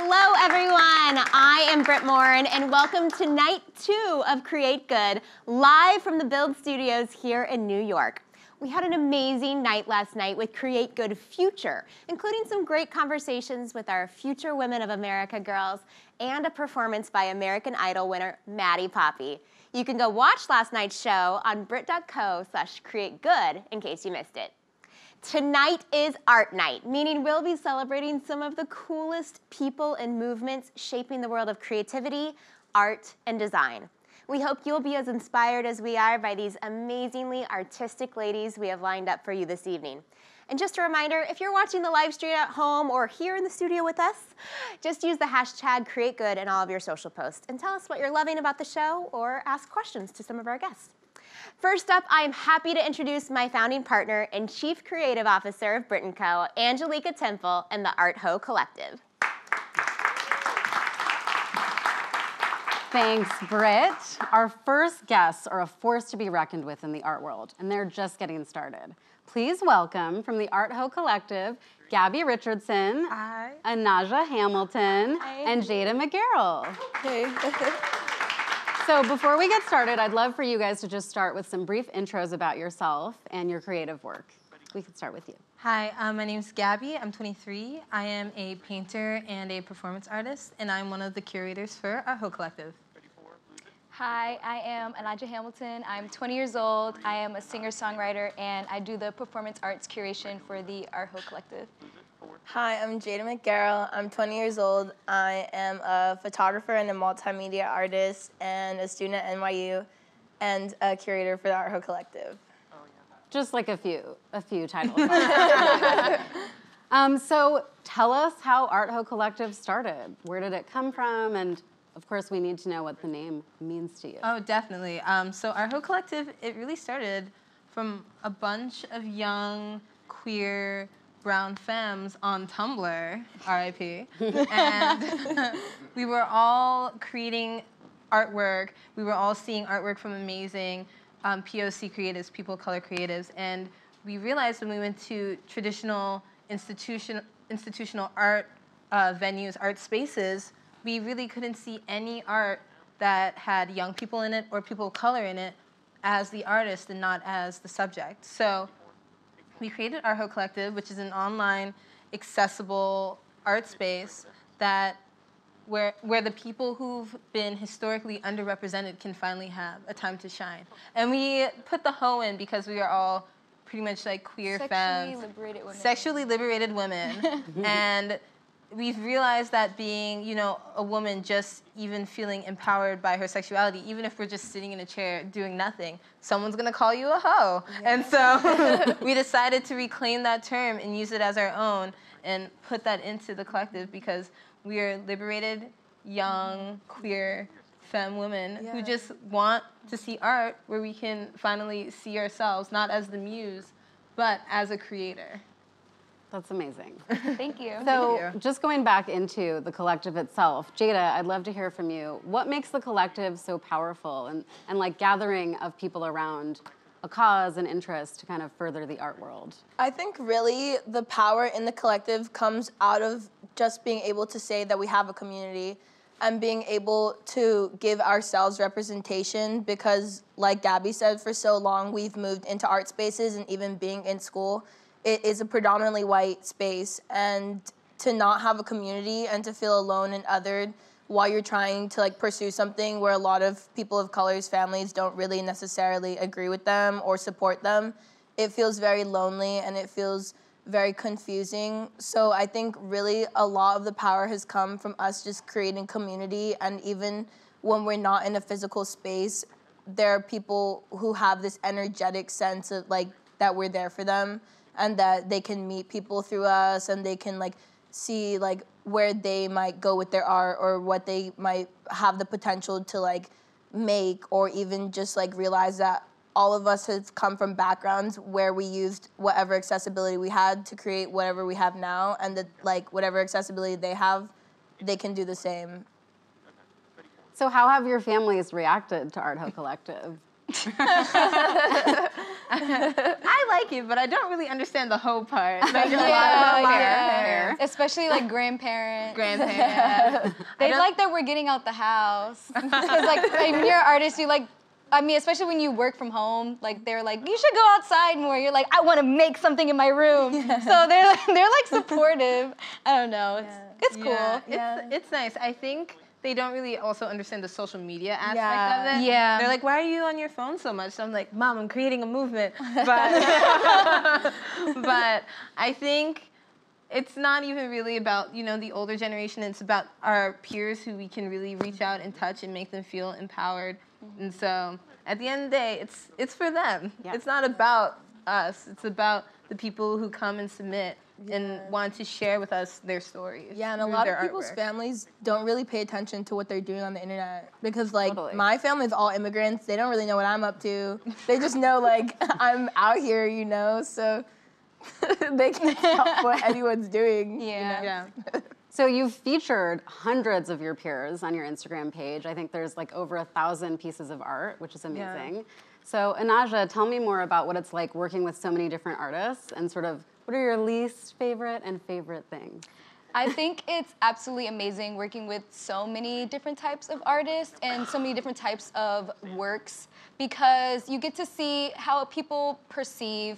Hello, everyone. I am Britt Morin, and welcome to night 2 of Create Good, live from the Build Studios here in New York. We had an amazing night last night with Create Good Future, including some great conversations with our Future Women of America girls and a performance by American Idol winner Maddie Poppy. You can go watch last night's show on brit.co/creategood in case you missed it. Tonight is Art Night, meaning we'll be celebrating some of the coolest people and movements shaping the world of creativity, art, and design. We hope you'll be as inspired as we are by these amazingly artistic ladies we have lined up for you this evening. And just a reminder, if you're watching the live stream at home or here in the studio with us, just use the hashtag #CreateGood in all of your social posts and tell us what you're loving about the show or ask questions to some of our guests. First up, I am happy to introduce my founding partner and Chief Creative Officer of Brit & Co., Anjelika Temple, and the Art Ho Collective. Thanks, Britt. Our first guests are a force to be reckoned with in the art world, and they're just getting started. Please welcome from the Art Ho Collective, Gabby Richardson, Hi. Anaja Hamilton, Hi. and Jada McGarrell. Hey. So before we get started, I'd love for you guys to just start with some brief intros about yourself and your creative work. We can start with you. Hi, my name's Gabby. I'm 23. I am a painter and a performance artist, and I'm one of the curators for Art Ho Collective. Hi, I am Anaja Hamilton. I'm 20 years old. I am a singer-songwriter, and I do the performance arts curation for the Art Ho Collective. Hi, I'm Jada McGarrell. I'm 20 years old. I am a photographer and a multimedia artist and a student at NYU and a curator for the Art Ho Collective. Just like a few titles. So tell us how Art Ho Collective started. Where did it come from? And of course, we need to know what the name means to you. Oh, definitely. So Art Ho Collective, it really started from a bunch of young, queer, brown femmes on Tumblr, RIP, and we were all creating artwork. We were all seeing artwork from amazing POC creatives, people of color creatives, and we realized when we went to traditional institutional art venues, art spaces, we really couldn't see any art that had young people in it or people of color in it as the artist and not as the subject. So we created Art Ho Collective, which is an online, accessible art space that where the people who've been historically underrepresented can finally have a time to shine. And we put the ho in because we are all pretty much like queer femmes. Sexually liberated women. And we've realized that being, a woman, just even feeling empowered by her sexuality, even if we're just sitting in a chair doing nothing, someone's gonna call you a hoe. Yeah. And so we decided to reclaim that term and use it as our own and put that into the collective because we are liberated, young, queer, femme women who just want to see art where we can finally see ourselves, not as the muse, but as a creator. That's amazing. Thank you. So just going back into the collective itself, Jada, I'd love to hear from you. What makes the collective so powerful and like gathering of people around a cause and interest to kind of further the art world? I think really the power in the collective comes out of just being able to say that we have a community and being able to give ourselves representation because, like Gabby said, for so long we've moved into art spaces and even being in school, it is a predominantly white space, and to not have a community and to feel alone and othered while you're trying to pursue something where a lot of people of color's families don't really necessarily agree with them or support them, it feels very lonely and it feels very confusing. So I think really a lot of the power has come from us just creating community, and even when we're not in a physical space, there are people who have this energetic sense of that we're there for them, and that they can meet people through us, and they can see where they might go with their art or what they might have the potential to make, or even just realize that all of us have come from backgrounds where we used whatever accessibility we had to create whatever we have now, and that whatever accessibility they have, they can do the same. So how have your families reacted to Art Ho Collective? I like it, but I don't really understand the hoe part. Like, Fair. Especially like grandparents. Grandparents. They like that we're getting out the house. Because like when you're an artist, you like, I mean, especially when you work from home, like they're like, you should go outside more. You're like, I want to make something in my room. So they're like supportive. I don't know. It's cool. Yeah. It's nice. I think they don't really also understand the social media aspect of it. Yeah. They're like, why are you on your phone so much? So I'm like, Mom, I'm creating a movement. But, but I think it's not even really about, you know, the older generation. It's about our peers who we can really reach out and touch and make them feel empowered. And so at the end of the day, it's for them. Yeah. It's not about us. It's about the people who come and submit and want to share with us their stories. Yeah, and a lot of people's families don't really pay attention to what they're doing on the internet because, like, my family's all immigrants. They don't really know what I'm up to. They just know, like, I'm out here, you know, so they can't stop what anyone's doing. Yeah. So you've featured hundreds of your peers on your Instagram page. I think there's like over 1,000 pieces of art, which is amazing. Yeah. So Anaja, tell me more about what it's like working with so many different artists and sort of what are your least favorite and favorite things? I think it's absolutely amazing working with so many different types of artists and so many different types of works because you get to see how people perceive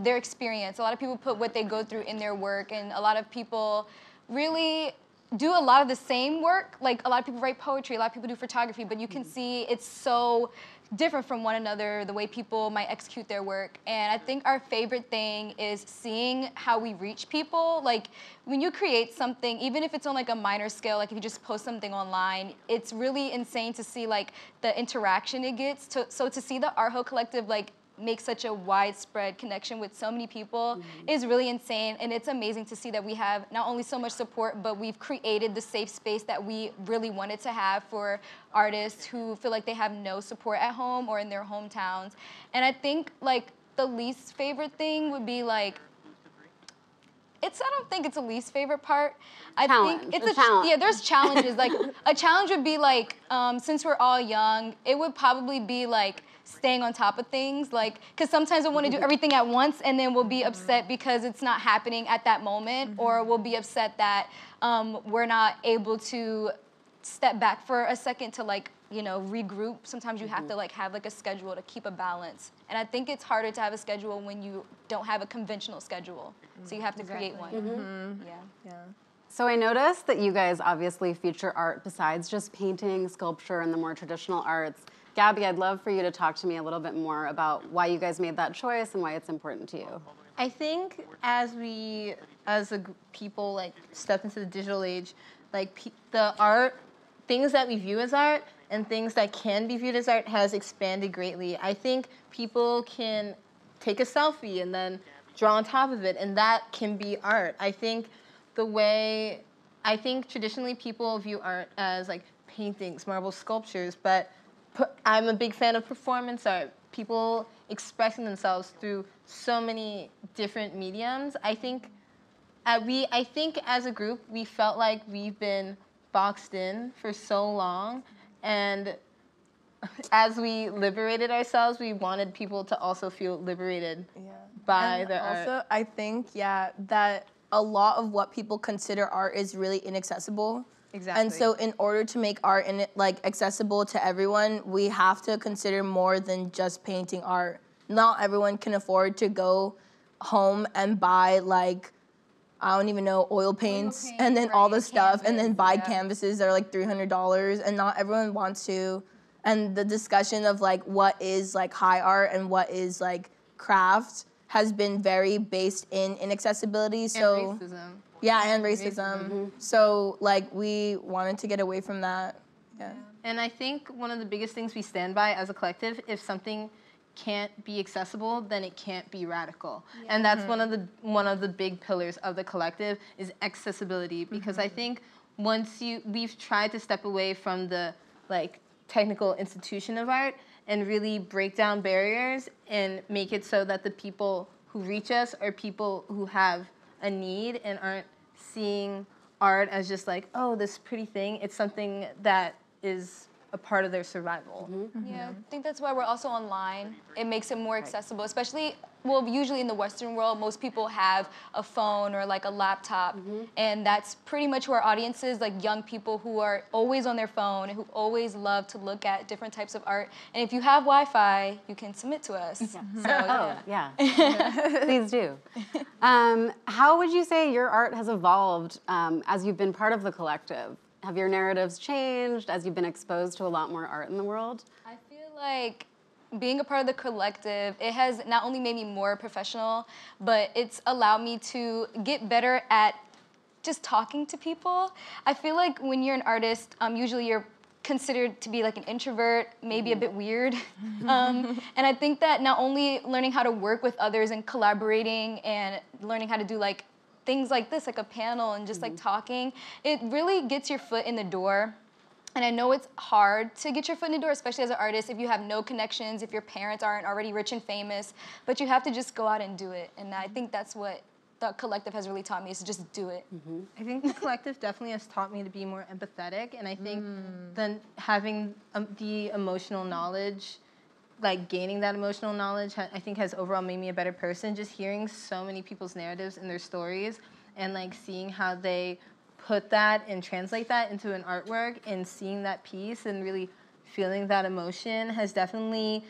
their experience. A lot of people put what they go through in their work, and a lot of people really do a lot of the same work. Like a lot of people write poetry, a lot of people do photography, but you can see it's so different from one another, the way people might execute their work. And I think our favorite thing is seeing how we reach people. Like when you create something, even if it's on like a minor scale, like if you just post something online, it's really insane to see like the interaction it gets. So to see the Art Hoe Collective like make such a widespread connection with so many people is really insane, and it's amazing to see that we have not only so much support, but we've created the safe space that we really wanted to have for artists who feel like they have no support at home or in their hometowns. And I think like the least favorite thing would be like, I don't think it's a least favorite part. I think it's a challenge. Yeah, there's challenges. Like a challenge would be like, since we're all young, it would probably be like staying on top of things, like, because sometimes we'll want to do everything at once and then we'll be upset because it's not happening at that moment, or we'll be upset that we're not able to step back for a second to like, you know, regroup. Sometimes you have to like have like a schedule to keep a balance. And I think it's harder to have a schedule when you don't have a conventional schedule. So you have to create one. Yeah. So I noticed that you guys obviously feature art besides just painting, sculpture, and the more traditional arts. Gabby, I'd love for you to talk to me a little bit more about why you guys made that choice and why it's important to you. I think as a people like step into the digital age, like the art, things that we view as art and things that can be viewed as art has expanded greatly. I think people can take a selfie and then draw on top of it, and that can be art. I think traditionally people view art as like paintings, marble sculptures, but I'm a big fan of performance art. People expressing themselves through so many different mediums. I think as a group, we felt like we've been boxed in for so long, and as we liberated ourselves, we wanted people to also feel liberated by their art. Also, I think, that a lot of what people consider art is really inaccessible. Exactly. And so in order to make art accessible to everyone, we have to consider more than just painting art. Not everyone can afford to go home and buy like, I don't even know, oil paints and then all the stuff and then buy canvases that are like $300, and not everyone wants to. And the discussion of like what is like high art and what is like craft has been very based in inaccessibility. So and racism. Yeah, and racism. So, like, we wanted to get away from that. Yeah. And I think one of the biggest things we stand by as a collective, if something can't be accessible, then it can't be radical. And that's one of the big pillars of the collective is accessibility, because I think we've tried to step away from the like technical institution of art and really break down barriers and make it so that the people who reach us are people who have a need and aren't seeing art as just like, oh, this pretty thing. It's something that is a part of their survival. Yeah, I think that's why we're also online. It makes it more accessible, especially, well, usually in the Western world, most people have a phone or like a laptop, and that's pretty much who our audience is, like young people who are always on their phone, who always love to look at different types of art. And if you have Wi-Fi, you can submit to us. So, Yeah. Please do. How would you say your art has evolved as you've been part of the collective? Have your narratives changed as you've been exposed to a lot more art in the world? I feel like being a part of the collective, it has not only made me more professional, but it's allowed me to get better at just talking to people. I feel like when you're an artist, usually you're considered to be like an introvert, maybe a bit weird. And I think that not only learning how to work with others and collaborating and learning how to do like things like this, like a panel and just like talking, it really gets your foot in the door. And I know it's hard to get your foot in the door, especially as an artist, if you have no connections, if your parents aren't already rich and famous, but you have to just go out and do it. And I think that's what the collective has really taught me, is to just do it. I think the collective definitely has taught me to be more empathetic, and I think then having the emotional knowledge, like gaining that emotional knowledge, I think has overall made me a better person. Just hearing so many people's narratives and their stories, and like seeing how they put that and translate that into an artwork, and seeing that piece and really feeling that emotion has definitely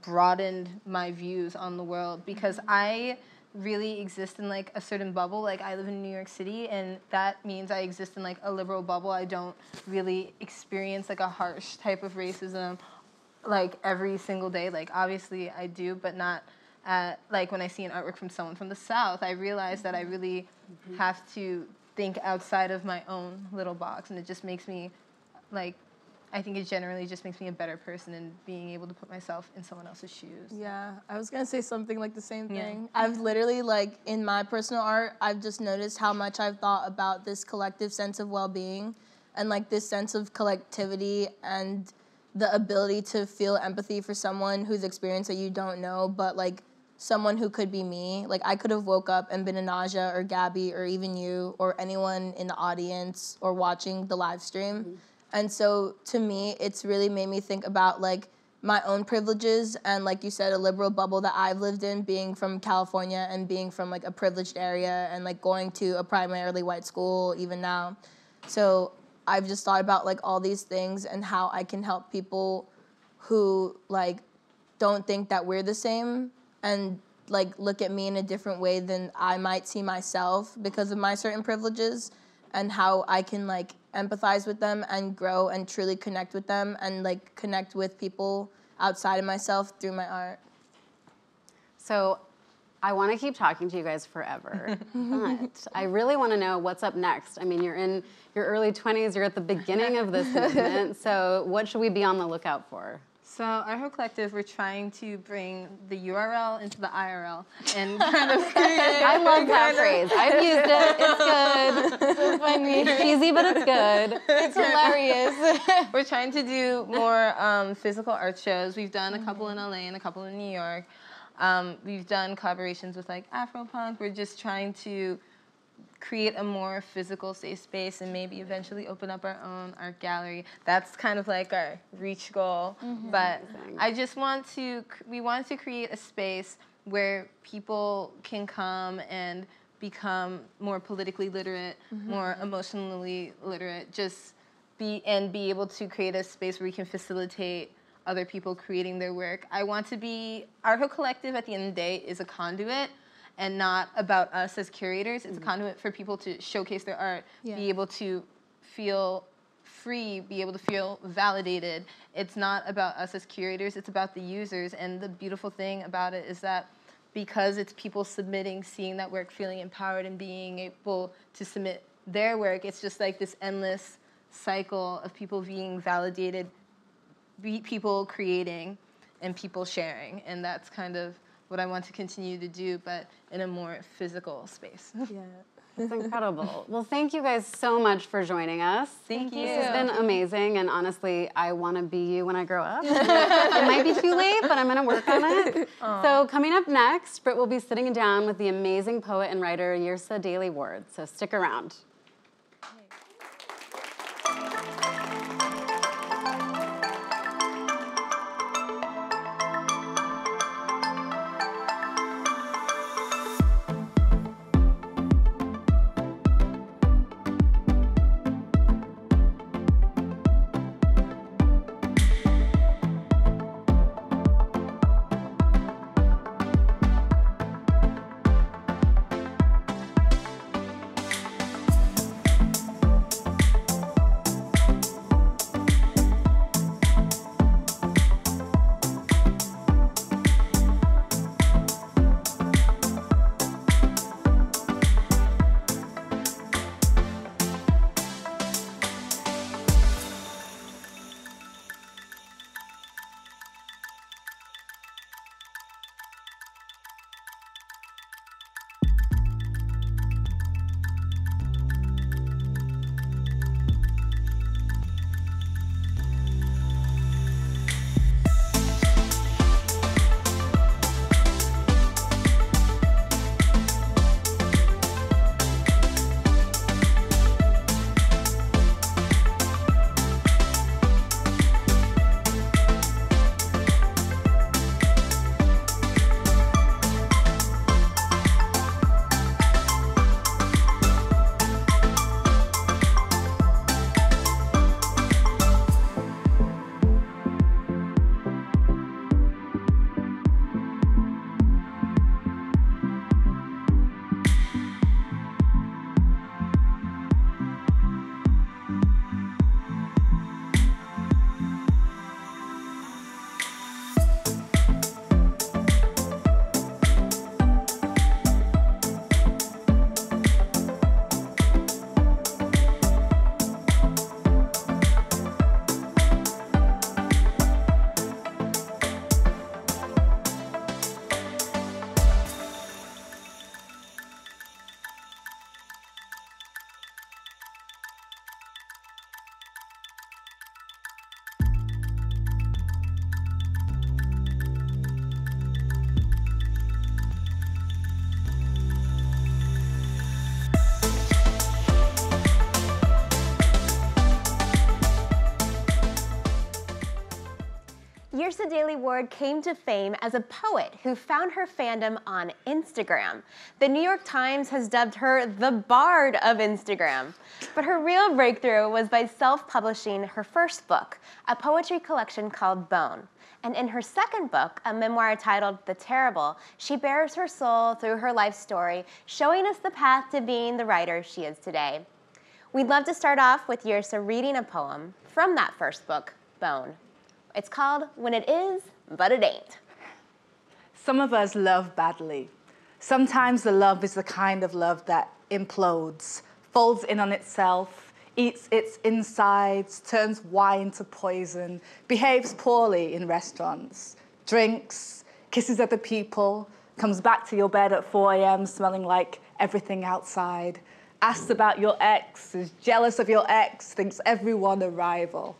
broadened my views on the world, because I really exist in like a certain bubble. Like I live in New York City, and that means I exist in like a liberal bubble. I don't really experience like a harsh type of racism like every single day. Like obviously I do, but not like when I see an artwork from someone from the South, I realize that I really have to think outside of my own little box, and it just makes me like, I think it generally just makes me a better person in being able to put myself in someone else's shoes. Yeah, I was gonna say something like the same thing. I've literally, like, in my personal art, I've just noticed how much I've thought about this collective sense of well-being and like this sense of collectivity and the ability to feel empathy for someone whose experience that you don't know, but like someone who could be me. Like I could have woke up and been a Naja or Gabby or even you or anyone in the audience or watching the live stream. And so to me, it's really made me think about like my own privileges and, like you said, a liberal bubble that I've lived in, being from California and being from like a privileged area and like going to a primarily white school even now. So I've just thought about like all these things and how I can help people who like don't think that we're the same and like look at me in a different way than I might see myself because of my certain privileges, and how I can like empathize with them and grow and truly connect with them and like connect with people outside of myself through my art. So I want to keep talking to you guys forever, but I really want to know what's up next. I mean, you're in your early 20s, you're at the beginning of this movement, so what should we be on the lookout for? So our whole collective, we're trying to bring the URL into the IRL and kind of create. I love that phrase. I've used it. It's good. So funny. It's cheesy, but it's good. It's hilarious. We're trying to do more physical art shows. We've done a couple in LA and a couple in New York. We've done collaborations with like Afropunk. We're just trying to create a more physical safe space and maybe eventually open up our own art gallery. That's kind of like our reach goal. But I just want to, we want to create a space where people can come and become more politically literate, more emotionally literate, just be able to create a space where we can facilitate other people creating their work. I want to be, Art Ho Collective at the end of the day is a conduit and not about us as curators. It's a conduit for people to showcase their art, be able to feel free, be able to feel validated. It's not about us as curators, it's about the users. And the beautiful thing about it is that because it's people submitting, seeing that work, feeling empowered and being able to submit their work, it's just like this endless cycle of people being validated, people creating, and people sharing. And that's kind of what I want to continue to do, but in a more physical space. Yeah. It's incredible. Well, thank you guys so much for joining us. Thank you. This has been amazing, and honestly, I want to be you when I grow up. It might be too late, but I'm going to work on it. So coming up next, Britt will be sitting down with the amazing poet and writer Yrsa Daley Ward, so stick around. Yrsa Daley Ward came to fame as a poet who found her fandom on Instagram. The New York Times has dubbed her the Bard of Instagram. But her real breakthrough was by self-publishing her first book, a poetry collection called Bone. And in her second book, a memoir titled The Terrible, she bears her soul through her life story, showing us the path to being the writer she is today. We'd love to start off with Yrsa reading a poem from that first book, Bone. It's called When It Is, But It Ain't. Some of us love badly. Sometimes the love is the kind of love that implodes, folds in on itself, eats its insides, turns wine to poison, behaves poorly in restaurants, drinks, kisses other people, comes back to your bed at 4 a.m. smelling like everything outside, asks about your ex, is jealous of your ex, thinks everyone a rival.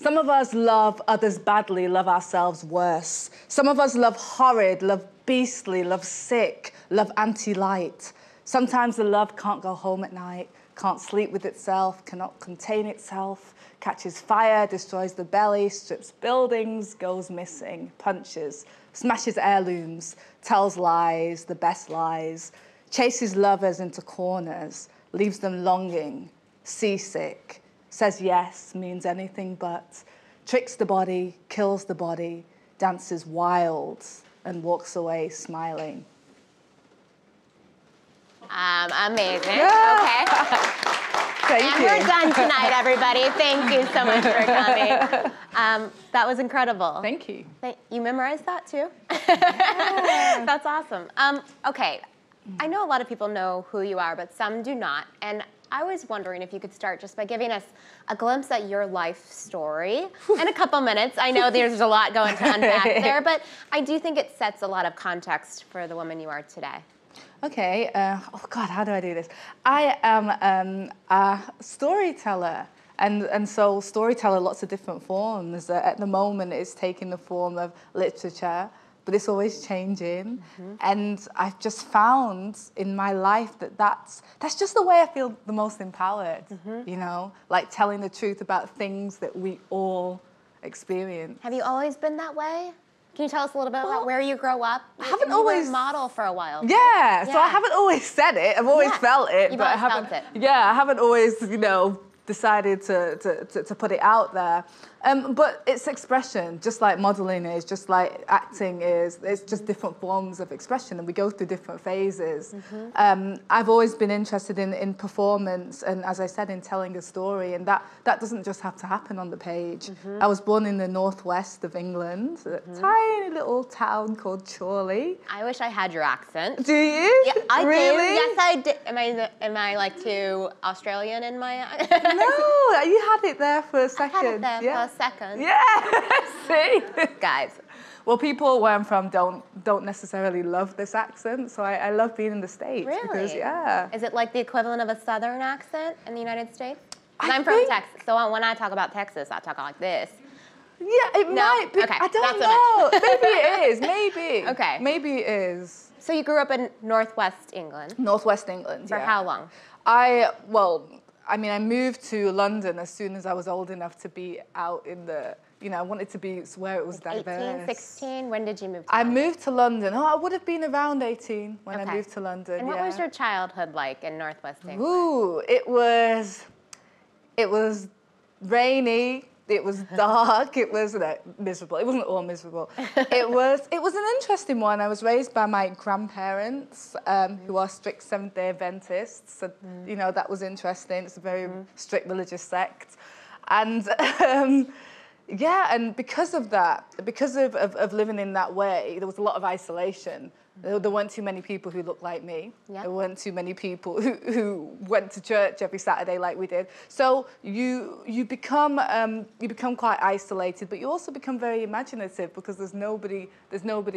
Some of us love others badly, love ourselves worse. Some of us love horrid, love beastly, love sick, love anti-light. Sometimes the love can't go home at night, can't sleep with itself, cannot contain itself, catches fire, destroys the belly, strips buildings, goes missing, punches, smashes heirlooms, tells lies, the best lies, chases lovers into corners, leaves them longing, seasick, says yes, means anything but, tricks the body, kills the body, dances wild, and walks away smiling. Amazing. Yeah. Okay. Thank And you. we're done tonight, everybody. Thank you so much for coming. That was incredible. Thank you. You memorized that too? That's awesome. Okay, I know a lot of people know who you are, but some do not. And I was wondering if you could start just by giving us a glimpse at your life story in a couple minutes. I know there's a lot going to unpack there, but I do think it sets a lot of context for the woman you are today. Okay, oh God, how do I do this? I am a storyteller, and so storyteller, lots of different forms. At the moment, it's taking the form of literature, but it's always changing. And I've just found in my life that that's just the way I feel the most empowered, you know? Like telling the truth about things that we all experience. Have you always been that way? Can you tell us a little bit about where you grow up? I haven't You always were a model for a while. Yeah, so I haven't always said it. I've always felt it, You've but I always haven't. felt it. Yeah, I haven't always, you know, decided to put it out there. But it's expression, just like modeling is, just like acting is. It's just different forms of expression, and we go through different phases. I've always been interested in performance, and as I said, in telling a story, and that doesn't just have to happen on the page. I was born in the northwest of England, a tiny little town called Chorley. I wish I had your accent. Do you? Yeah, I really? do. Yes, I did. Am I like too Australian in my No, you had it there for a second. I had it there for a second. Yeah, see? Guys. Well, people where I'm from don't necessarily love this accent, so I love being in the States. Really? Because, yeah. Is it like the equivalent of a Southern accent in the United States? 'Cause I I'm from think- Texas, so when I talk about Texas, I talk like this. Yeah, it No? might be. Okay, I don't not so know. Maybe it is, maybe. Okay. Maybe it is. So you grew up in Northwest England. Northwest England, For yeah. how long? I moved to London as soon as I was old enough to be out in the, you know, I wanted to be where it was diverse. 18, 16? When did you move to I London? moved to London. I would have been around 18 when I Okay. moved to London. And what yeah. was your childhood like in Northwest England? Ooh, it was rainy. It was dark. It was miserable. It wasn't all miserable. It was an interesting one. I was raised by my grandparents, who are strict Seventh-day Adventists. So, you know, that was interesting. It's a very strict religious sect, and yeah, and because of that, because of living in that way, there was a lot of isolation. There weren't too many people who looked like me. Yeah. There weren't too many people who went to church every Saturday like we did. So you become quite isolated, but you also become very imaginative because there's nobody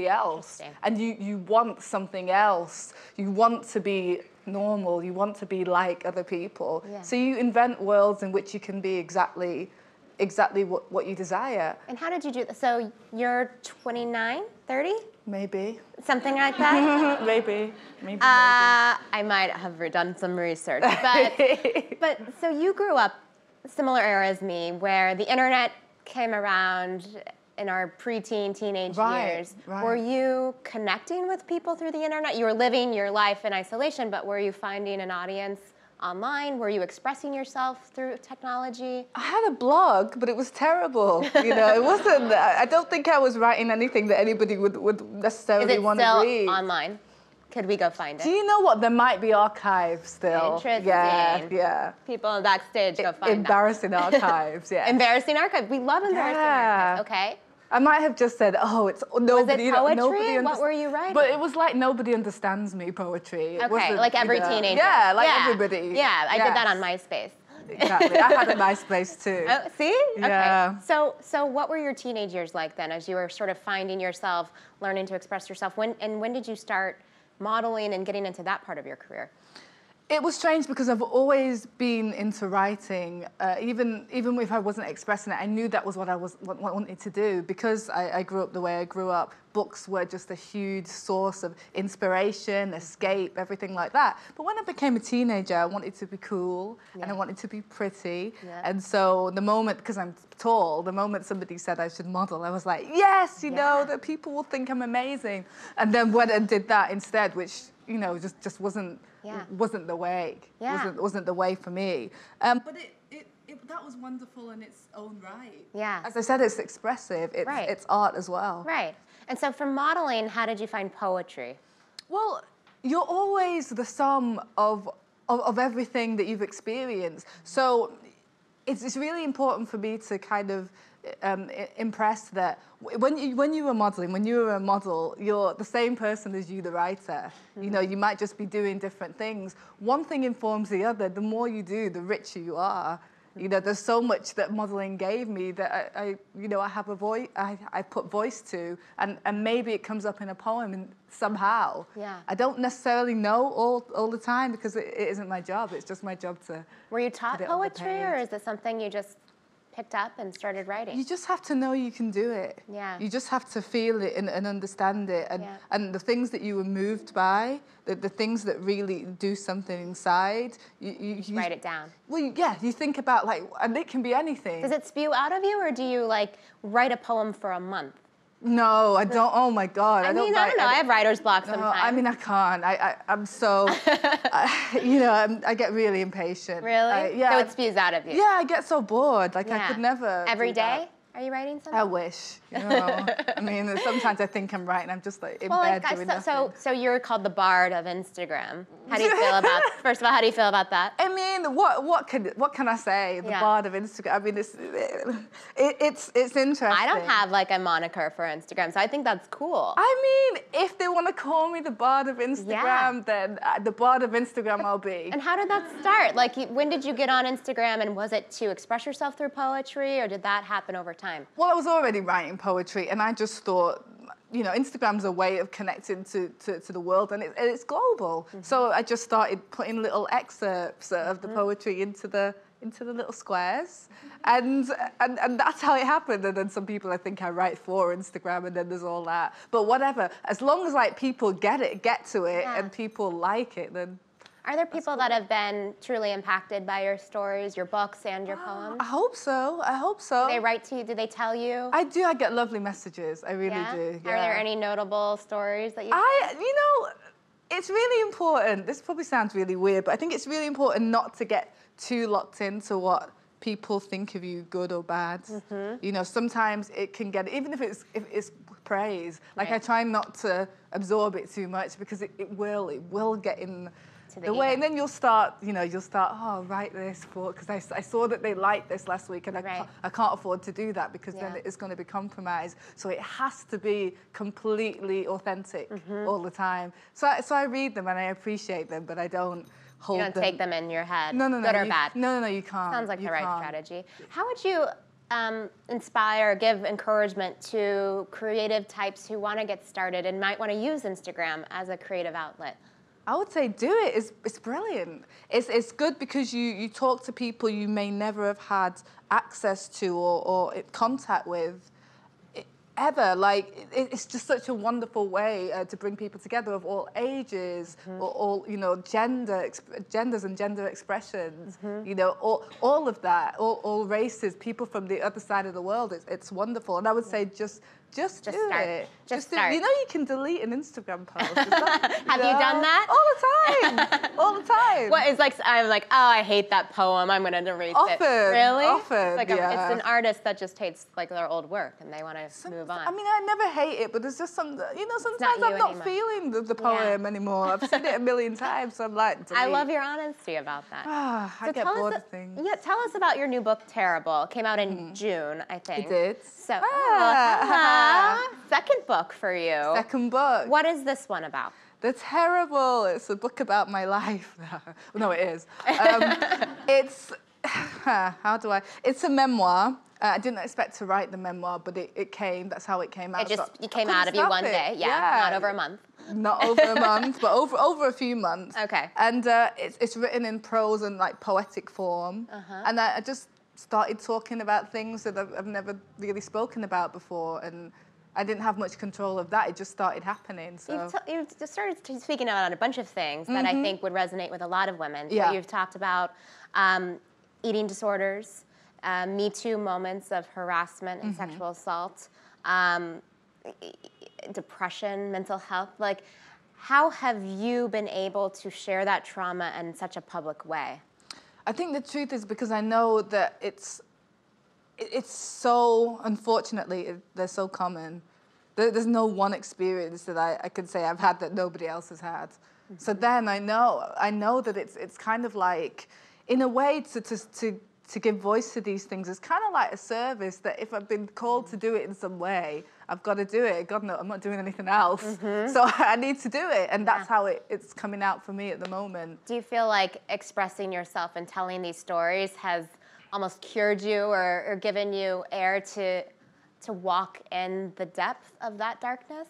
else, and you want something else. You want to be normal. You want to be like other people. Yeah. So you invent worlds in which you can be exactly what you desire. And how did you do that? So you're 29, 30? Maybe. Something like that? Maybe. I might have done some research. But so you grew up similar era as me, where the internet came around in our preteen, teenage Right, years, right. were you connecting with people through the internet? You were living your life in isolation, but were you finding an audience online? Were you expressing yourself through technology? I had a blog, but it was terrible. You know, it wasn't. I don't think I was writing anything that anybody would necessarily want to read. Is it still online? Could we go find it? Do you know what? There might be archives still. Interesting. Yeah. People backstage go find Embarrassing archives, yeah. Embarrassing archives. We love embarrassing archives. Okay. I might have just said, oh, it's nobody. Was it poetry? Nobody What were you writing? But it was like nobody understands me poetry. It Okay, wasn't, like every teenager. Yeah, like everybody. Yeah, I did that Yes. on MySpace. Exactly. I had a MySpace too. Oh, see? Yeah. Okay. So what were your teenage years like then, as you were sort of finding yourself, learning to express yourself? When did you start modeling and getting into that part of your career? It was strange because I've always been into writing. Even if I wasn't expressing it, I knew that was what I wanted to do. Because I grew up the way I grew up, books were just a huge source of inspiration, escape, everything like that. But when I became a teenager, I wanted to be cool and I wanted to be pretty. Yeah. And so the moment, because I'm tall, the moment somebody said I should model, I was like, yes, you know, that people will think I'm amazing. And then went and did that instead, which, you know, just wasn't the way. Wasn't the way for me. But that was wonderful in its own right. Yeah. As I said, it's expressive. It's art as well. Right. And so from modeling, how did you find poetry? Well, you're always the sum of everything that you've experienced. So it's really important for me to kind of impress that when you were modeling, when you were a model, you're the same person as you, the writer. You know, you might just be doing different things. One thing informs the other. The more you do, the richer you are. You know, there's so much that modeling gave me that I have a voice. I put voice to, and maybe it comes up in a poem somehow. Yeah. I don't necessarily know all the time because it isn't my job. It's just my job to. Were you taught poetry, or is it something you just picked up and started writing? You just have to know you can do it. Yeah. You just have to feel it and understand it, and the things that you were moved by, the things that really do something inside. You write it down. Well, yeah. You think about and it can be anything. Does it spew out of you, or do you write a poem for a month? No, I don't. Oh my God! I don't know. I have writer's block sometimes. I mean, I can't. I'm so, I get really impatient. Really? Yeah. So it spews out of you. Yeah, I get so bored. I could never. Every day? Are you writing something? I wish. You know. I mean, sometimes I think I'm writing. I'm just in bed doing nothing. So you're called the Bard of Instagram. How do you feel about? First of all, how do you feel about that? I mean, what can I say? The Bard of Instagram. I mean, it's interesting. I don't have a moniker for Instagram, so I think that's cool. I mean, if they want to call me the Bard of Instagram, then the Bard of Instagram I'll be. And how did that start? When did you get on Instagram, and was it to express yourself through poetry, or did that happen over time? Well, I was already writing poetry, and I just thought, you know, Instagram's a way of connecting to the world, and it's global. Mm-hmm. So I just started putting little excerpts of the poetry into the little squares, and that's how it happened. And then some people, I think, I write for Instagram, and then there's all that. But whatever, as long as people get to it, and people like it, then. Are there people that have been truly impacted by your stories, your books, and your poems? I hope so. Do they write to you? Do they tell you? I do. I get lovely messages. I really do. Yeah. Are there any notable stories that you? You know, it's really important. This probably sounds really weird, but I think it's really important not to get too locked into what people think of you, good or bad. Mm-hmm. You know, sometimes it can get, even if it's praise. I try not to absorb it too much because it will get in the way, and then you'll start, oh, write this for, because I saw that they liked this last week, and I can't afford to do that because then it's going to be compromised. So it has to be completely authentic all the time. So I read them and I appreciate them, but I don't hold them. You don't take them in your head. No, good or bad. No, you can't. Sounds like the right strategy. How would you inspire, give encouragement to creative types who want to get started and might want to use Instagram as a creative outlet? I would say do it. It's brilliant. It's good because you talk to people you may never have had access to or contact with. ever. Like, it's just such a wonderful way to bring people together of all ages, or all, you know, genders and gender expressions, you know, all of that, all races, people from the other side of the world. It's wonderful. And I would say just do start. it. Just do start. it. You know, you can delete an Instagram post. Have you done that? All the time. All the time. What is like, I'm like, oh, I hate that poem. I'm going to erase it. Really? Often, It's like yeah. it's an artist that just hates like their old work and they want to move on. I mean, I never hate it, but there's just some, you know, sometimes you I'm not anymore. feeling the poem anymore. I've said it a million times, so I'm like, delete. I love your honesty about that. I get bored of things. Yeah, tell us about your new book, Terrible. It came out in June, I think. It did. So, second book for you. Second book. What is this one about? The Terrible. It's a book about my life. No, it is. It's, it's a memoir. I didn't expect to write the memoir, but it came. That's how it came out. It came out of you one day. Yeah, not over a month. Not over a month, but over a few months. Okay. And it's written in prose and like poetic form. And I just started talking about things that I've never really spoken about before, and I didn't have much control of that. It just started happening. So You've just started speaking about a bunch of things that I think would resonate with a lot of women. So Yeah. you've talked about eating disorders, Me Too moments of harassment and sexual assault, depression, mental health. Like, how have you been able to share that trauma in such a public way? I think the truth is because I know that it's so, unfortunately, they're so common. There's no one experience that I could say I've had that nobody else has had. So then I know that it's kind of like, in a way, to give voice to these things, it's kind of like a service that if I've been called to do it in some way, I've got to do it. God knows, I'm not doing anything else. So I need to do it, and that's how it's coming out for me at the moment. Do you feel like expressing yourself and telling these stories has almost cured you or given you air to walk in the depth of that darkness?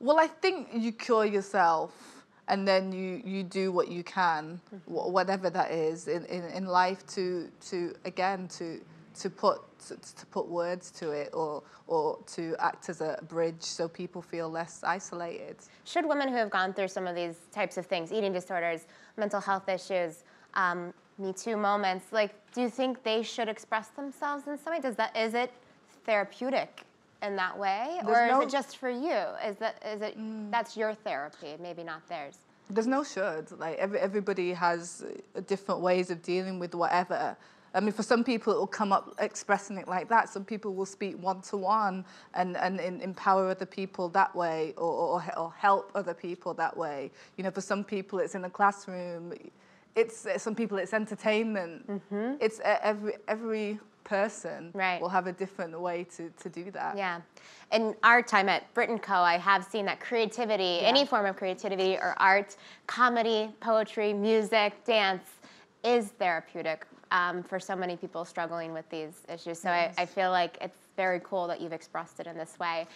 Well, I think you cure yourself, and then you do what you can, whatever that is in life, to put words to it, or to act as a bridge so people feel less isolated. Should women who have gone through some of these types of things, eating disorders, mental health issues, Me Too moments, like, do you think they should express themselves in some way? Is it therapeutic in that way, or is it just for you? Is it that's your therapy, maybe not theirs? There's no should. Like everybody has different ways of dealing with whatever. I mean, for some people, it will come up expressing it like that. Some people will speak one-to-one and empower other people that way, or help other people that way. You know, for some people, it's in a classroom. Some people, it's entertainment. It's every person will have a different way to do that. Yeah. In our time at Brit & Co., I have seen that creativity, any form of creativity or art, comedy, poetry, music, dance, is therapeutic for so many people struggling with these issues. So I feel like it's very cool that you've expressed it in this way.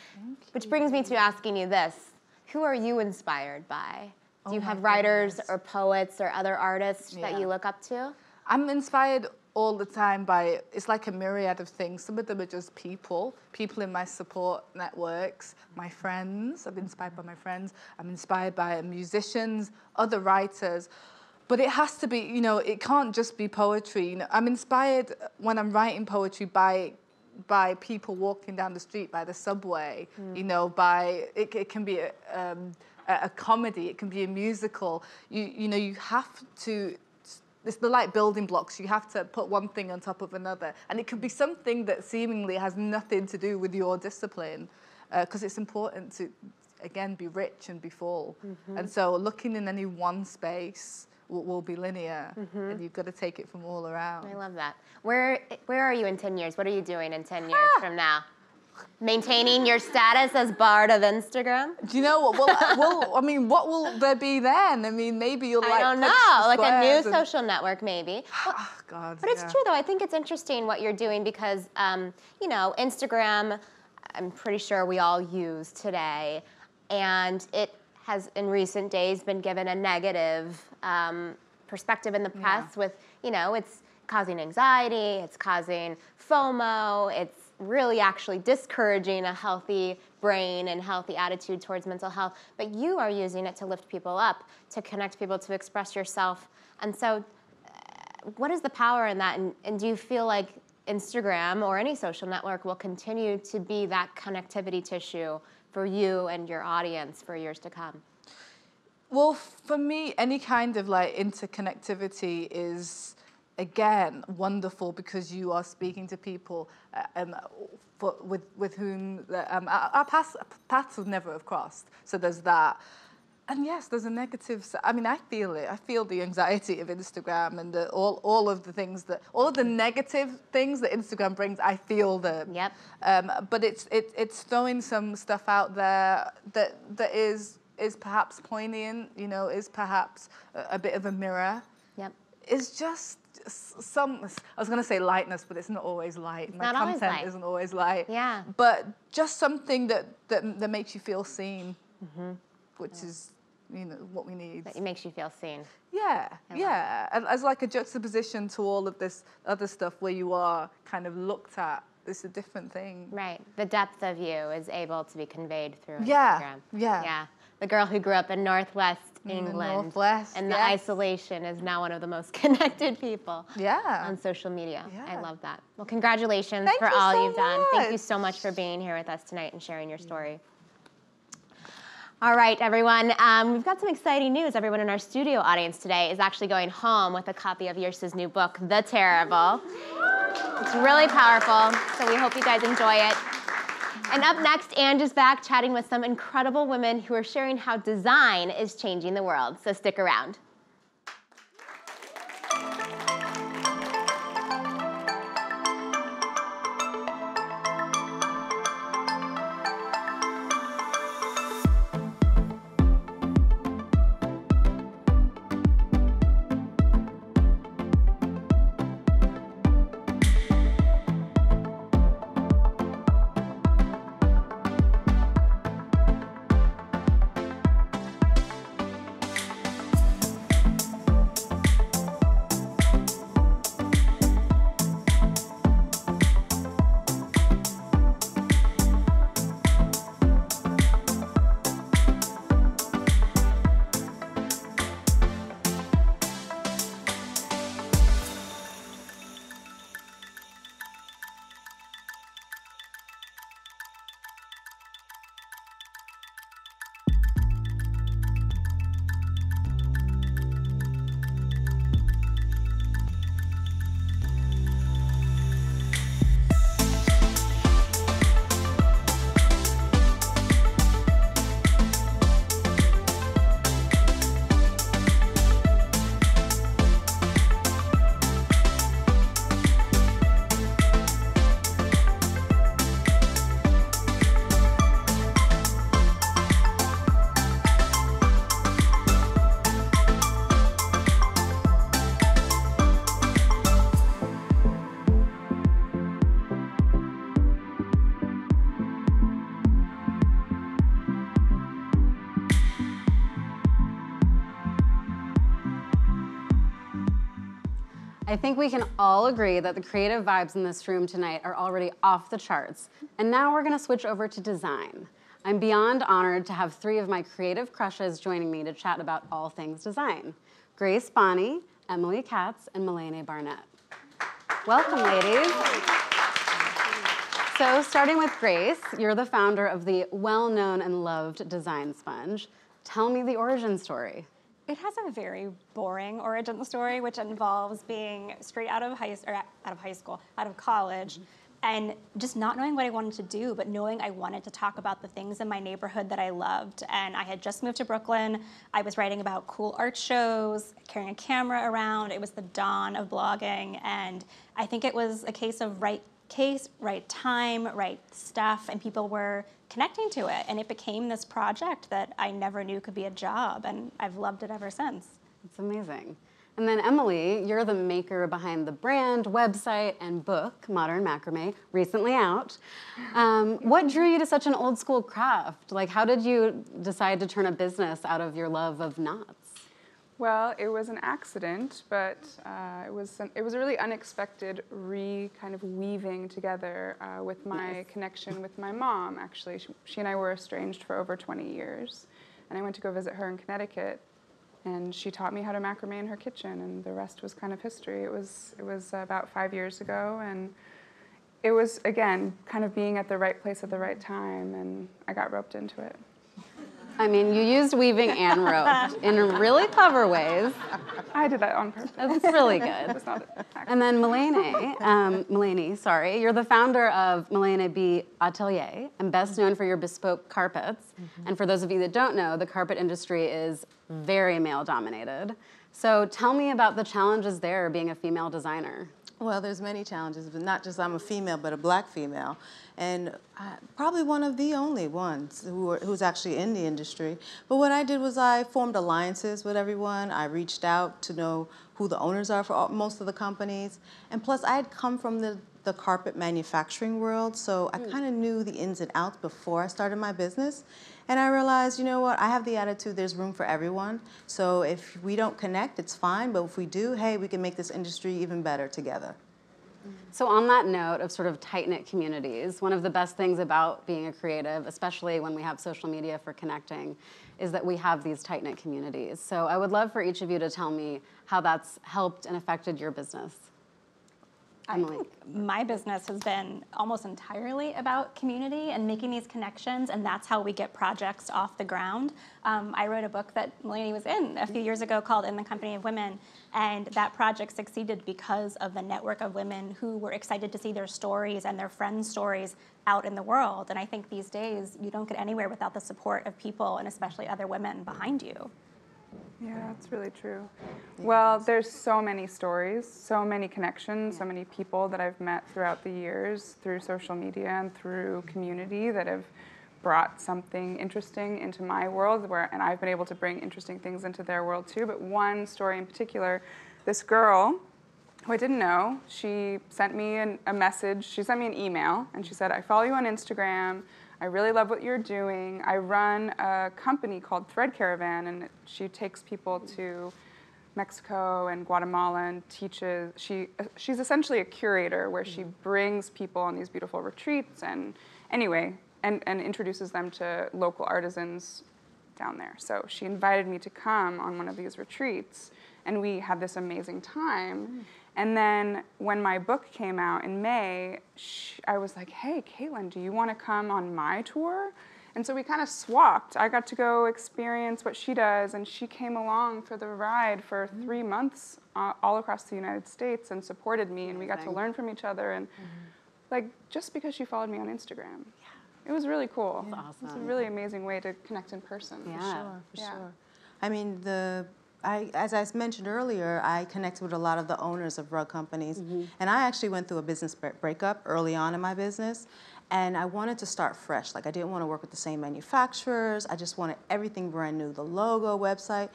Which brings me to asking you this. Who are you inspired by? Do you have writers or poets or other artists that you look up to? I'm inspired all the time by, it's like a myriad of things. Some of them are just people in my support networks, my friends. I'm inspired by my friends. I'm inspired by musicians, other writers. But it has to be, you know, it can't just be poetry. You know, I'm inspired when I'm writing poetry by people walking down the street, by the subway, you know, it can be a comedy, it can be a musical. You know, you have to, it's like building blocks. You have to put one thing on top of another. And it could be something that seemingly has nothing to do with your discipline, because it's important to, again, be rich and be full. And so looking in any one space will be linear, and you've got to take it from all around. I love that. Where are you in 10 years? What are you doing in 10 years from now? Maintaining your status as Bard of Instagram? Do you know what? Well, I mean, what will there be then? I mean, maybe you'll like... I don't know, like a new social network, maybe. Oh, God, but it's true, though. I think it's interesting what you're doing because, you know, Instagram, I'm pretty sure we all use today, and it has, in recent days, been given a negative perspective in the press with, you know, it's causing anxiety, it's causing FOMO, it's really actually discouraging a healthy brain and healthy attitude towards mental health, but you are using it to lift people up, to connect people, to express yourself. And so what is the power in that? And do you feel like Instagram or any social network will continue to be that connectivity tissue for you and your audience for years to come? Well, for me, any kind of like interconnectivity is, again, wonderful because you are speaking to people with whom our paths would never have crossed. So there's that. And yes, there's a negative. I mean, I feel it. I feel the anxiety of Instagram and all of the things all of the negative things that Instagram brings. I feel them. Yep. But it's throwing some stuff out there that is perhaps poignant. You know, is perhaps a bit of a mirror. Yep. It's just some. I was going to say lightness, but it's not always light. My content isn't always light. Yeah. But just something that makes you feel seen. Mm-hmm. Which is, you know, what we need. That makes you feel seen. Yeah, yeah. And as like a juxtaposition to all of this other stuff where you are kind of looked at, it's a different thing. Right. The depth of you is able to be conveyed through Instagram. Yeah. Yeah. The girl who grew up in Northwest England. Northwest, and the isolation is now one of the most connected people on social media. Yeah. I love that. Well, congratulations for you all so you've done. Thank you so much for being here with us tonight and sharing your story. All right, everyone. We've got some exciting news. Everyone in our studio audience today is actually going home with a copy of Yirsa's new book, The Terrible. It's really powerful, so we hope you guys enjoy it. And up next, Anj is back chatting with some incredible women who are sharing how design is changing the world. So stick around. I think we can all agree that the creative vibes in this room tonight are already off the charts. And now we're gonna switch over to design. I'm beyond honored to have three of my creative crushes joining me to chat about all things design. Grace Bonney, Emily KATZ, and Malene Barnett. Welcome, ladies. So starting with Grace, you're the founder of the well-known and loved Design Sponge. Tell me the origin story. It has a very boring origin story, which involves being straight out of college, and just not knowing what I wanted to do, but knowing I wanted to talk about the things in my neighborhood that I loved. And I had just moved to Brooklyn. I was writing about cool art shows, carrying a camera around. It was the dawn of blogging, and I think it was a case of right case, right time, right stuff, and people were connecting to it. And it became this project that I never knew could be a job, and I've loved it ever since. It's amazing. And then Emily, you're the maker behind the brand, website, and book, Modern Macrame, recently out. What drew you to such an old school craft? Like, how did you decide to turn a business out of your love of knots? Well, it was an accident, but it was a really unexpected kind of weaving together with my connection with my mom, actually. She and I were estranged for over 20 years, and I went to go visit her in Connecticut, and she taught me how to macrame in her kitchen, and the rest was kind of history. It was about 5 years ago, and it was, again, kind of being at the right place at the right time, and I got roped into it. I mean, you used weaving and rope in really clever ways. I did that on purpose. It's really good. It's not an accident. And then Malene, sorry, you're the founder of Malene B Atelier and best known for your bespoke carpets. And for those of you that don't know, the carpet industry is very male dominated. So tell me about the challenges there being a female designer. Well, there's many challenges, but not just I'm a female, but a black female. And probably one of the only ones who's actually in the industry. But what I did was I formed alliances with everyone. I reached out to know who the owners are for most of the companies. And plus, I had come from the carpet manufacturing world, so I kind of knew the ins and outs before I started my business. And I realized, you know what, I have the attitude there's room for everyone. So if we don't connect, it's fine. But if we do, hey, we can make this industry even better together. So on that note of sort of tight-knit communities, one of the best things about being a creative, especially when we have social media for connecting, is that we have these tight-knit communities. So I would love for each of you to tell me how that's helped and affected your business. Emily. I think my business has been almost entirely about community and making these connections, and that's how we get projects off the ground. I wrote a book that Malene was in a few years ago called In the Company of Women, and that project succeeded because of the network of women who were excited to see their stories and their friends' stories out in the world. And I think these days you don't get anywhere without the support of people, and especially other women behind you. Yeah, that's really true. Well, there's so many stories, so many connections, so many people that I've met throughout the years through social media and through community that have brought something interesting into my world, and I've been able to bring interesting things into their world too. But one story in particular, this girl who I didn't know, she sent me a message, she sent me an email, and she said, I follow you on Instagram, I really love what you're doing. I run a company called Thread Caravan, and she takes people to Mexico and Guatemala and teaches. She's essentially a curator where she brings people on these beautiful retreats and introduces them to local artisans down there. So she invited me to come on one of these retreats, and we had this amazing time. And then when my book came out in May, I was like, hey, Caitlin, do you want to come on my tour? And so we kind of swapped. I got to go experience what she does, and she came along for the ride for 3 months all across the United States and supported me, and we got to learn from each other. And like, just because she followed me on Instagram. It was really cool. That's awesome. It's a really amazing way to connect in person. Yeah. For sure. I mean, as I mentioned earlier, I connected with a lot of the owners of rug companies, and I actually went through a business breakup early on in my business, and I wanted to start fresh. Like, I didn't want to work with the same manufacturers. I just wanted everything brand new, the logo, website.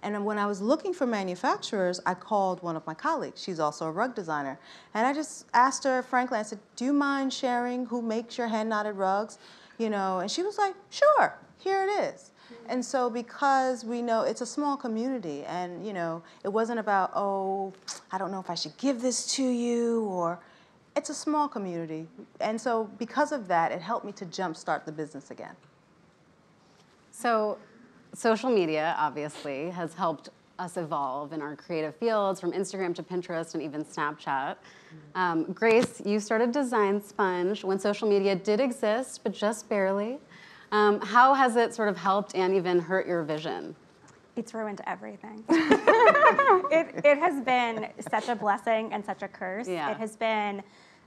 And when I was looking for manufacturers, I called one of my colleagues. She's also a rug designer. And I just asked her, frankly, I said, do you mind sharing who makes your hand-knotted rugs? You know, and she was like, sure, here it is. And so because we know it's a small community, and, you know, it wasn't about, oh, I don't know if I should give this to you, or it's a small community. And so because of that, it helped me to jumpstart the business again. So social media, obviously, has helped us evolve in our creative fields, from Instagram to Pinterest and even Snapchat. Grace, you started Design Sponge when social media did exist, but just barely. How has it sort of helped and even hurt your vision? It's ruined everything. It has been such a blessing and such a curse. Yeah. It has been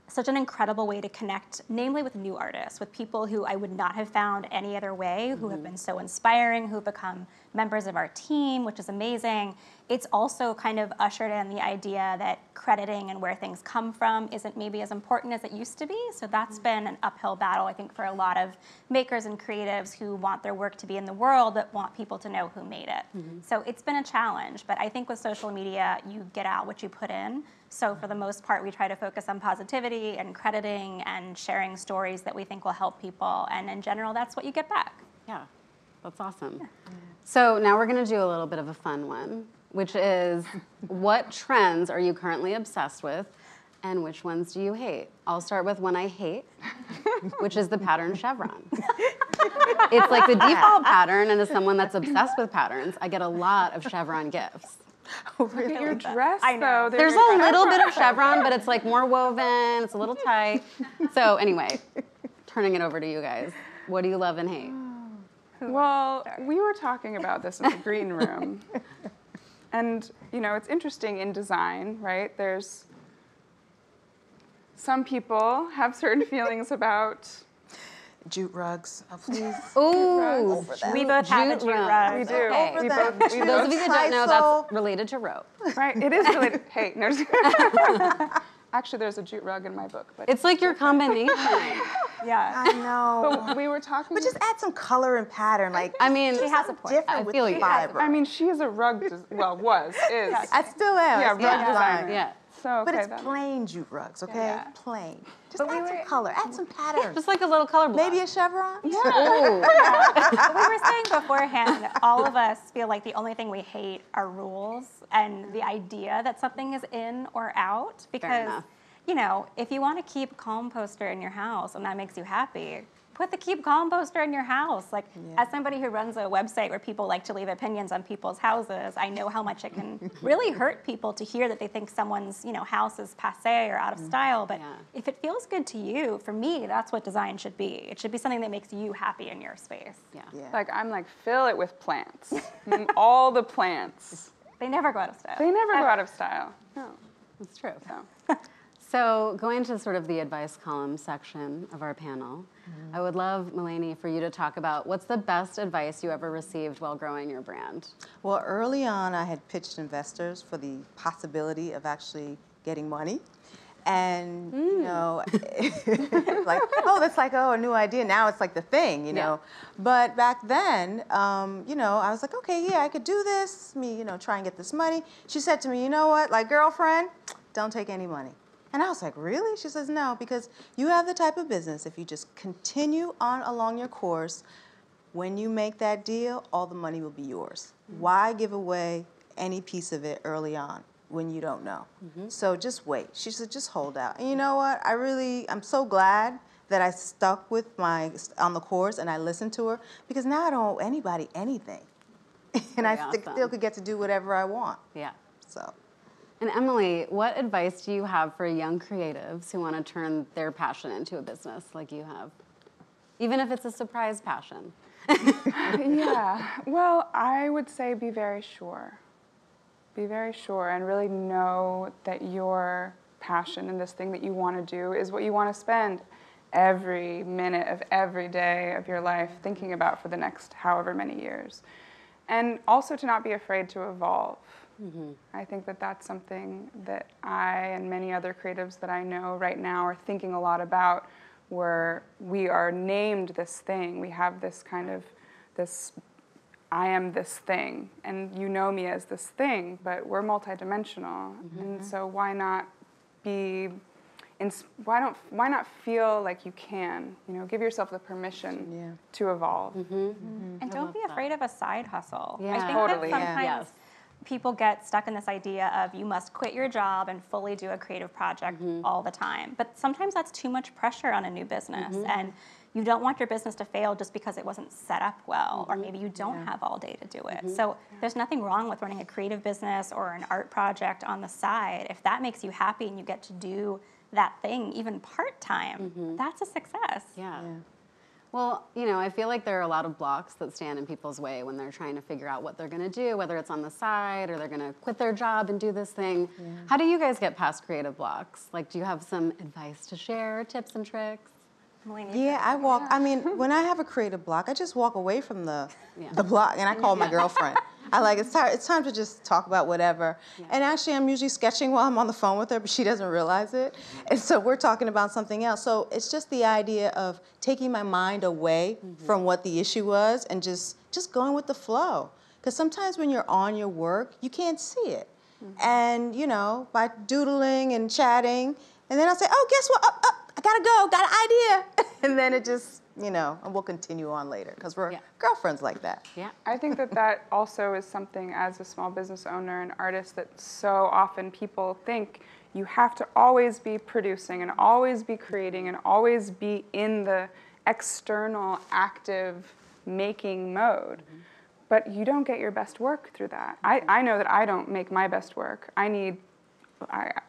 such an incredible way to connect, namely with new artists, with people who I would not have found any other way, who have been so inspiring, who've become members of our team, which is amazing. It's also kind of ushered in the idea that crediting and where things come from isn't maybe as important as it used to be. So that's been an uphill battle, I think, for a lot of makers and creatives who want their work to be in the world, but want people to know who made it. So it's been a challenge, but I think with social media, you get out what you put in. So for the most part, we try to focus on positivity and crediting and sharing stories that we think will help people. And in general, that's what you get back. Yeah, that's awesome. So now we're going to do a little bit of a fun one. which is what trends are you currently obsessed with and which ones do you hate? I'll start with one I hate, which is the pattern chevron. It's like the default pattern, and as someone that's obsessed with patterns, I get a lot of chevron gifts. Look at your dress, I know. though. There's a little bit of chevron, but it's like more woven, it's a little tight. So anyway, turning it over to you guys. What do you love and hate? Well, we were talking about this in the green room. And, you know, it's interesting in design, right? There's some people have certain feelings about Jute rugs, oh, please. Ooh, We both have a jute rug. we do. Okay. We Over both, that. we Those both, of you that don't know, that's related to rope. right? It is related. Hey, no. Actually, there's a jute rug in my book, but It's like your combination. Yeah. I know. but we were talking. But just add some color and pattern. Like, I mean, She has a point. different I with feel the you. fiber. I mean, she is a rug. Is. I still am. Yeah, I still rug am. designer. yeah. So But okay, it's then. plain jute rugs, okay? Yeah. Plain. Just add some color, add some pattern. Just like a little color block. Maybe a chevron? Ooh. But we were saying beforehand, all of us feel like the only thing we hate are rules and the idea that something is in or out. Because, enough. you know, if you want to keep a calm poster in your house and that makes you happy, put the keep calm poster in your house. Like, as somebody who runs a website where people like to leave opinions on people's houses, I know how much it can really hurt people to hear that they think someone's, you know, house is passé or out of style. But Yeah. if it feels good to you, for me, that's what design should be. It should be something that makes you happy in your space. Yeah. Like I'm like, fill it with plants. All the plants. They never go out of style. They never go out of style. No. That's true. So. So going to sort of the advice column section of our panel, I would love, Malene, for you to talk about what's the best advice you ever received while growing your brand? Well, early on, I had pitched investors for the possibility of actually getting money. And, you know, like, oh, that's like, oh, a new idea. Now it's like the thing, you know. But back then, you know, I was like, okay, yeah, I could do this. You know, try and get this money. She said to me, you know what, like, girlfriend, don't take any money. And I was like, really? She says, no, because you have the type of business, if you just continue on along your course, when you make that deal, all the money will be yours. Why give away any piece of it early on when you don't know? So just wait. She said, just hold out. And you know what? I'm so glad that I stuck with on the course and I listened to her, because now I don't owe anybody anything. And I still could get to do whatever I want. Yeah. So. And Emily, what advice do you have for young creatives who want to turn their passion into a business like you have? Even if it's a surprise passion. Yeah, well, I would say be very sure. Be very sure and really know that your passion and this thing that you want to do is what you want to spend every minute of every day of your life thinking about for the next however many years. And also to not be afraid to evolve. I think that that's something that I and many other creatives that I know right now are thinking a lot about, where we are named this thing. We have this kind of, I am this thing, and you know me as this thing, but we're multidimensional. And so why not why not feel like you can, you know, give yourself the permission to evolve. And don't be afraid of a side hustle. Yeah. I think Totally. that sometimes Yes. people get stuck in this idea of you must quit your job and fully do a creative project all the time. But sometimes that's too much pressure on a new business. And you don't want your business to fail just because it wasn't set up well, or maybe you don't have all day to do it. So there's nothing wrong with running a creative business or an art project on the side. If that makes you happy and you get to do that thing even part-time, that's a success. Yeah. Well, you know, I feel like there are a lot of blocks that stand in people's way when they're trying to figure out what they're going to do, whether it's on the side or they're going to quit their job and do this thing. How do you guys get past creative blocks? Like, do you have some advice to share, tips and tricks? Malene, Yeah, I mean, when I have a creative block, I just walk away from the block and I call my girlfriend. I like, it's time to just talk about whatever. And actually, I'm usually sketching while I'm on the phone with her, but she doesn't realize it. And so we're talking about something else. So it's just the idea of taking my mind away from what the issue was and just going with the flow. Because sometimes when you're on your work, you can't see it. And, you know, by doodling and chatting, and then I'll say, oh, guess what? I gotta go, got an idea. And then it just, you know, and we'll continue on later because we're girlfriends like that. Yeah. I think that that also is something as a small business owner and artist that so often people think you have to always be producing and always be creating and always be in the external active making mode. But you don't get your best work through that. I know that I don't make my best work.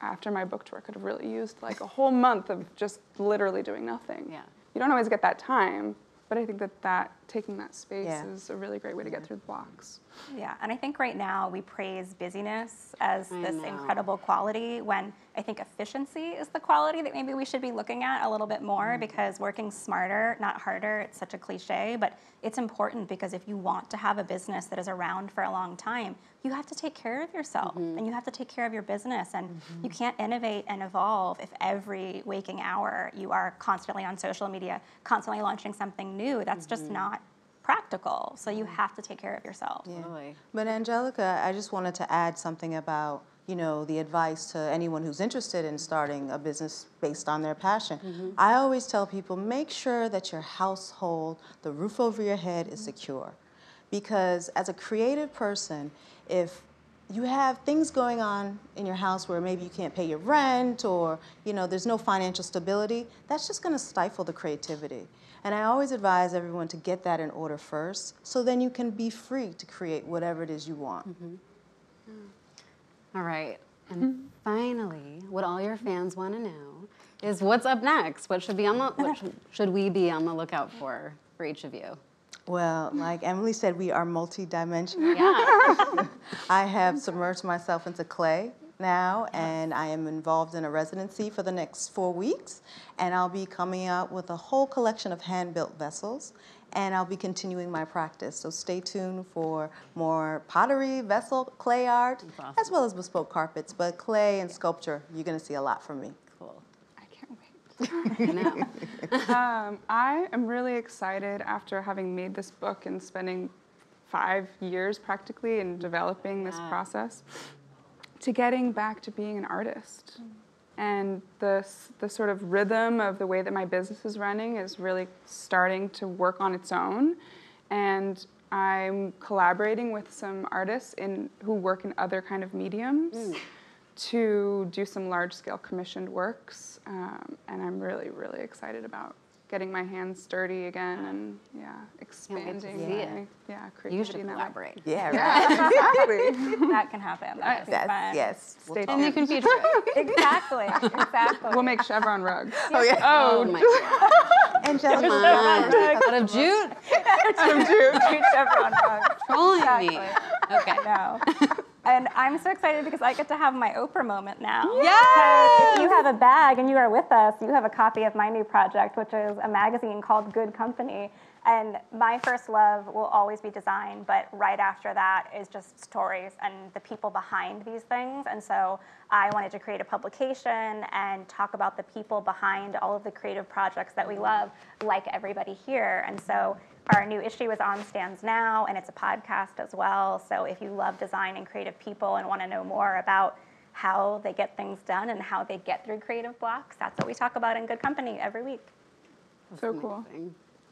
After my book tour, could have really used like a whole month of just literally doing nothing. Yeah. You don't always get that time, but I think that taking that space is a really great way to get through the blocks. Yeah, and I think right now we praise busyness as this incredible quality when I think efficiency is the quality that maybe we should be looking at a little bit more because working smarter, not harder, it's such a cliche, but it's important because if you want to have a business that is around for a long time, you have to take care of yourself and you have to take care of your business and you can't innovate and evolve if every waking hour you are constantly on social media, constantly launching something new. That's just not practical. So you have to take care of yourself. Yeah. But Angelica, I just wanted to add something about, you know, the advice to anyone who's interested in starting a business based on their passion. I always tell people, make sure that your household, the roof over your head is secure. Because as a creative person, if you have things going on in your house where maybe you can't pay your rent or, you know, there's no financial stability, that's just going to stifle the creativity. And I always advise everyone to get that in order first, so then you can be free to create whatever it is you want. All right. And finally, what all your fans want to know is what's up next? What should we be on the lookout for each of you? Well, like Emily said, we are multi-dimensional. Yeah. I have submerged myself into clay now, and I am involved in a residency for the next 4 weeks, and I'll be coming out with a whole collection of hand-built vessels, and I'll be continuing my practice. So stay tuned for more pottery, vessel, clay art, as well as bespoke carpets. But clay and sculpture, you're going to see a lot from me. Cool. I can't wait. I am really excited after having made this book and spending 5 years practically in developing this process to getting back to being an artist. And the sort of rhythm of the way that my business is running is really starting to work on its own. And I'm collaborating with some artists who work in other kind of mediums to do some large-scale commissioned works. And I'm really, really excited about getting my hands dirty again and expanding my creativity. You should collaborate. Yeah, right. Exactly. That can happen. That is fun. Yes. Stay And you tuned. can feature it. Exactly. We'll make chevron rugs. Oh, yeah. Oh my God. Angelica. Come on. Out of jute? Jute chevron rugs. Trolling me. Okay. No. And I'm so excited because I get to have my Oprah moment now. Yes! If you have a bag and you are with us, you have a copy of my new project, which is a magazine called Good Company. And my first love will always be design, but right after that is just stories and the people behind these things. And so I wanted to create a publication and talk about the people behind all of the creative projects that we love, like everybody here. And so our new issue is on stands now, and it's a podcast as well. So if you love design and creative people and want to know more about how they get things done and how they get through creative blocks, that's what we talk about in Good Company every week. So cool.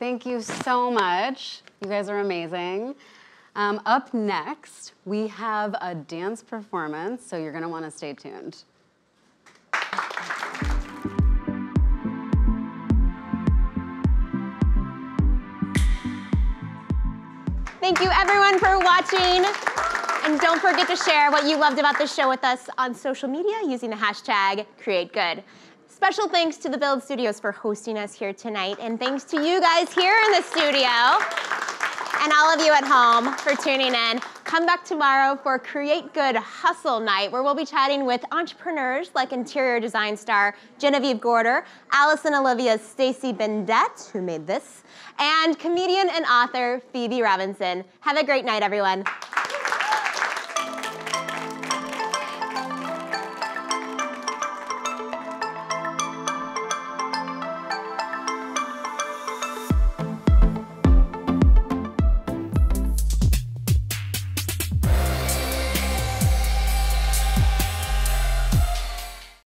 Thank you so much. You guys are amazing. Up next, we have a dance performance, so you're going to want to stay tuned. Thank you everyone for watching. And don't forget to share what you loved about this show with us on social media using the hashtag #CreateGood. Special thanks to the Build Studios for hosting us here tonight, and thanks to you guys here in the studio, and all of you at home for tuning in. Come back tomorrow for Create Good Hustle Night, where we'll be chatting with entrepreneurs like interior design star Genevieve Gorder, Allison Olivia's Stacey Bendette, who made this, and comedian and author Phoebe Robinson. Have a great night, everyone.